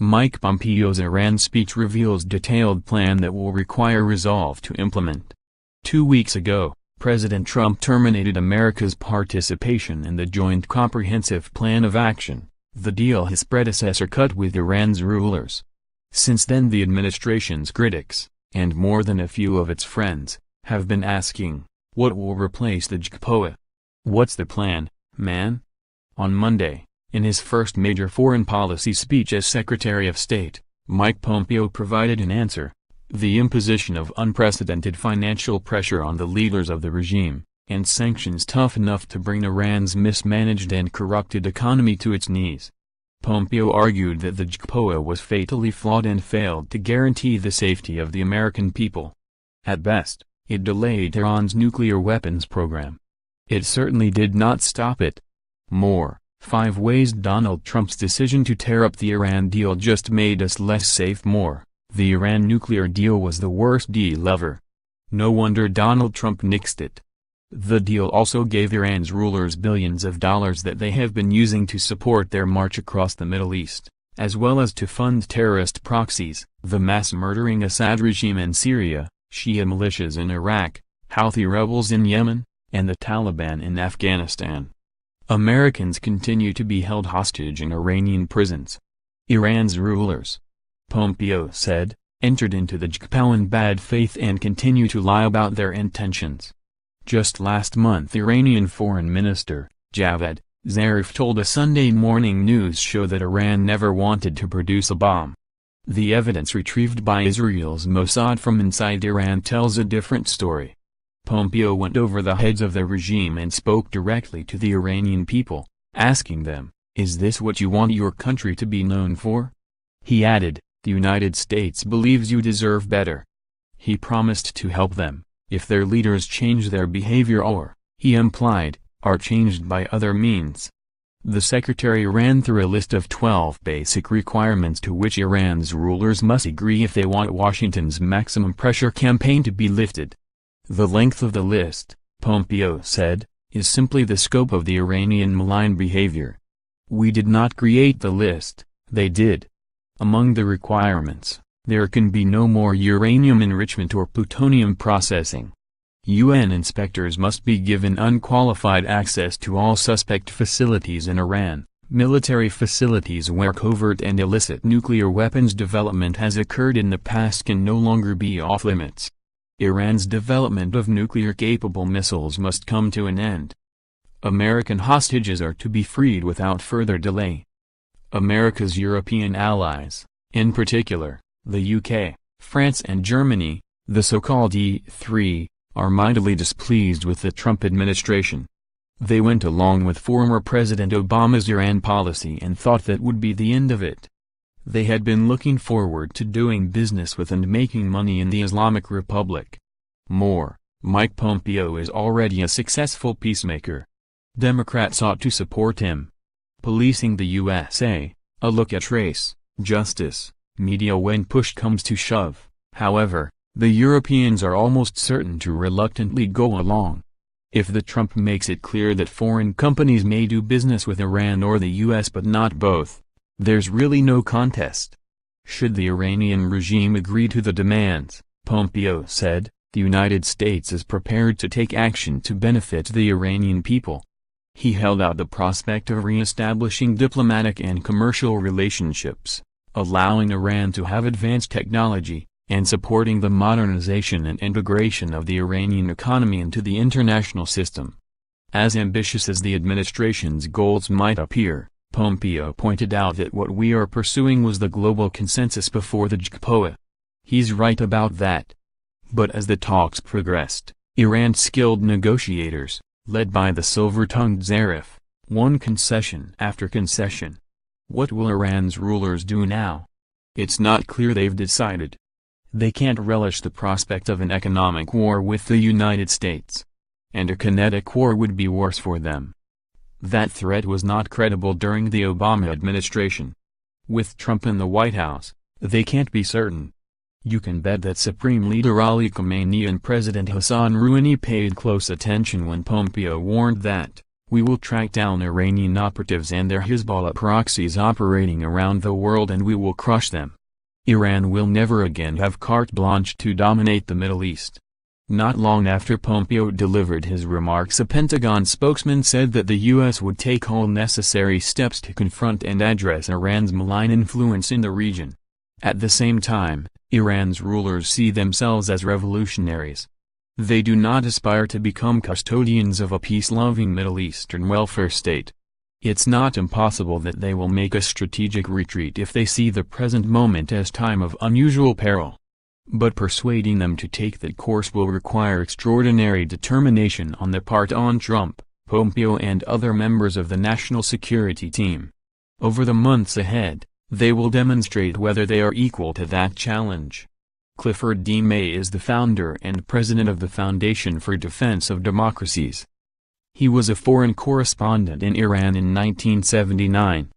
Mike Pompeo's Iran speech reveals detailed plan that will require resolve to implement. 2 weeks ago, President Trump terminated America's participation in the Joint Comprehensive Plan of Action, the deal his predecessor cut with Iran's rulers. Since then the administration's critics, and more than a few of its friends, have been asking, what will replace the JCPOA? What's the plan, man? On Monday, in his first major foreign policy speech as Secretary of State, Mike Pompeo provided an answer: the imposition of unprecedented financial pressure on the leaders of the regime, and sanctions tough enough to bring Iran's mismanaged and corrupted economy to its knees. Pompeo argued that the JCPOA was fatally flawed and failed to guarantee the safety of the American people. At best, it delayed Iran's nuclear weapons program. It certainly did not stop it. More, 5 ways Donald Trump's decision to tear up the Iran deal just made us less safe. More, the Iran nuclear deal was the worst deal ever. No wonder Donald Trump nixed it. The deal also gave Iran's rulers billions of dollars that they have been using to support their march across the Middle East, as well as to fund terrorist proxies, the mass-murdering Assad regime in Syria, Shia militias in Iraq, Houthi rebels in Yemen, and the Taliban in Afghanistan. Americans continue to be held hostage in Iranian prisons. Iran's rulers, Pompeo said, entered into the JCPOA in bad faith and continue to lie about their intentions. Just last month Iranian Foreign Minister, Javad Zarif told a Sunday Morning News show that Iran never wanted to produce a bomb. The evidence retrieved by Israel's Mossad from inside Iran tells a different story. Pompeo went over the heads of the regime and spoke directly to the Iranian people, asking them, "Is this what you want your country to be known for?" He added, "The United States believes you deserve better." He promised to help them, if their leaders change their behavior or, he implied, are changed by other means. The secretary ran through a list of 12 basic requirements to which Iran's rulers must agree if they want Washington's maximum pressure campaign to be lifted. The length of the list, Pompeo said, is simply the scope of the Iranian malign behavior. We did not create the list, they did. Among the requirements, there can be no more uranium enrichment or plutonium processing. UN inspectors must be given unqualified access to all suspect facilities in Iran. Military facilities where covert and illicit nuclear weapons development has occurred in the past can no longer be off-limits. Iran's development of nuclear-capable missiles must come to an end. American hostages are to be freed without further delay. America's European allies, in particular, the UK, France and Germany, the so-called E3, are mightily displeased with the Trump administration. They went along with former President Obama's Iran policy and thought that would be the end of it. They had been looking forward to doing business with and making money in the Islamic Republic. More, Mike Pompeo is already a successful peacemaker. Democrats ought to support him. Policing the USA, a look at race, justice, media when push comes to shove. However, the Europeans are almost certain to reluctantly go along. If the Trump makes it clear that foreign companies may do business with Iran or the US but not both, there's really no contest. Should the Iranian regime agree to the demands, Pompeo said, the United States is prepared to take action to benefit the Iranian people. He held out the prospect of re-establishing diplomatic and commercial relationships, allowing Iran to have advanced technology, and supporting the modernization and integration of the Iranian economy into the international system. As ambitious as the administration's goals might appear, Pompeo pointed out that what we are pursuing was the global consensus before the JCPOA. He's right about that. But as the talks progressed, Iran's skilled negotiators, led by the silver-tongued Zarif, won concession after concession. What will Iran's rulers do now? It's not clear they've decided. They can't relish the prospect of an economic war with the United States. And a kinetic war would be worse for them. That threat was not credible during the Obama administration. With Trump in the White House, they can't be certain. You can bet that Supreme Leader Ali Khamenei and President Hassan Rouhani paid close attention when Pompeo warned that, We will track down Iranian operatives and their Hezbollah proxies operating around the world, and we will crush them. Iran will never again have carte blanche to dominate the Middle East. Not long after Pompeo delivered his remarks, a Pentagon spokesman said that the U.S. would take all necessary steps to confront and address Iran's malign influence in the region. At the same time, Iran's rulers see themselves as revolutionaries. They do not aspire to become custodians of a peace-loving Middle Eastern welfare state. It's not impossible that they will make a strategic retreat if they see the present moment as time of unusual peril. But persuading them to take that course will require extraordinary determination on the part of Trump, Pompeo and other members of the national security team. Over the months ahead, they will demonstrate whether they are equal to that challenge. Clifford D. May is the founder and president of the Foundation for Defense of Democracies. He was a foreign correspondent in Iran in 1979.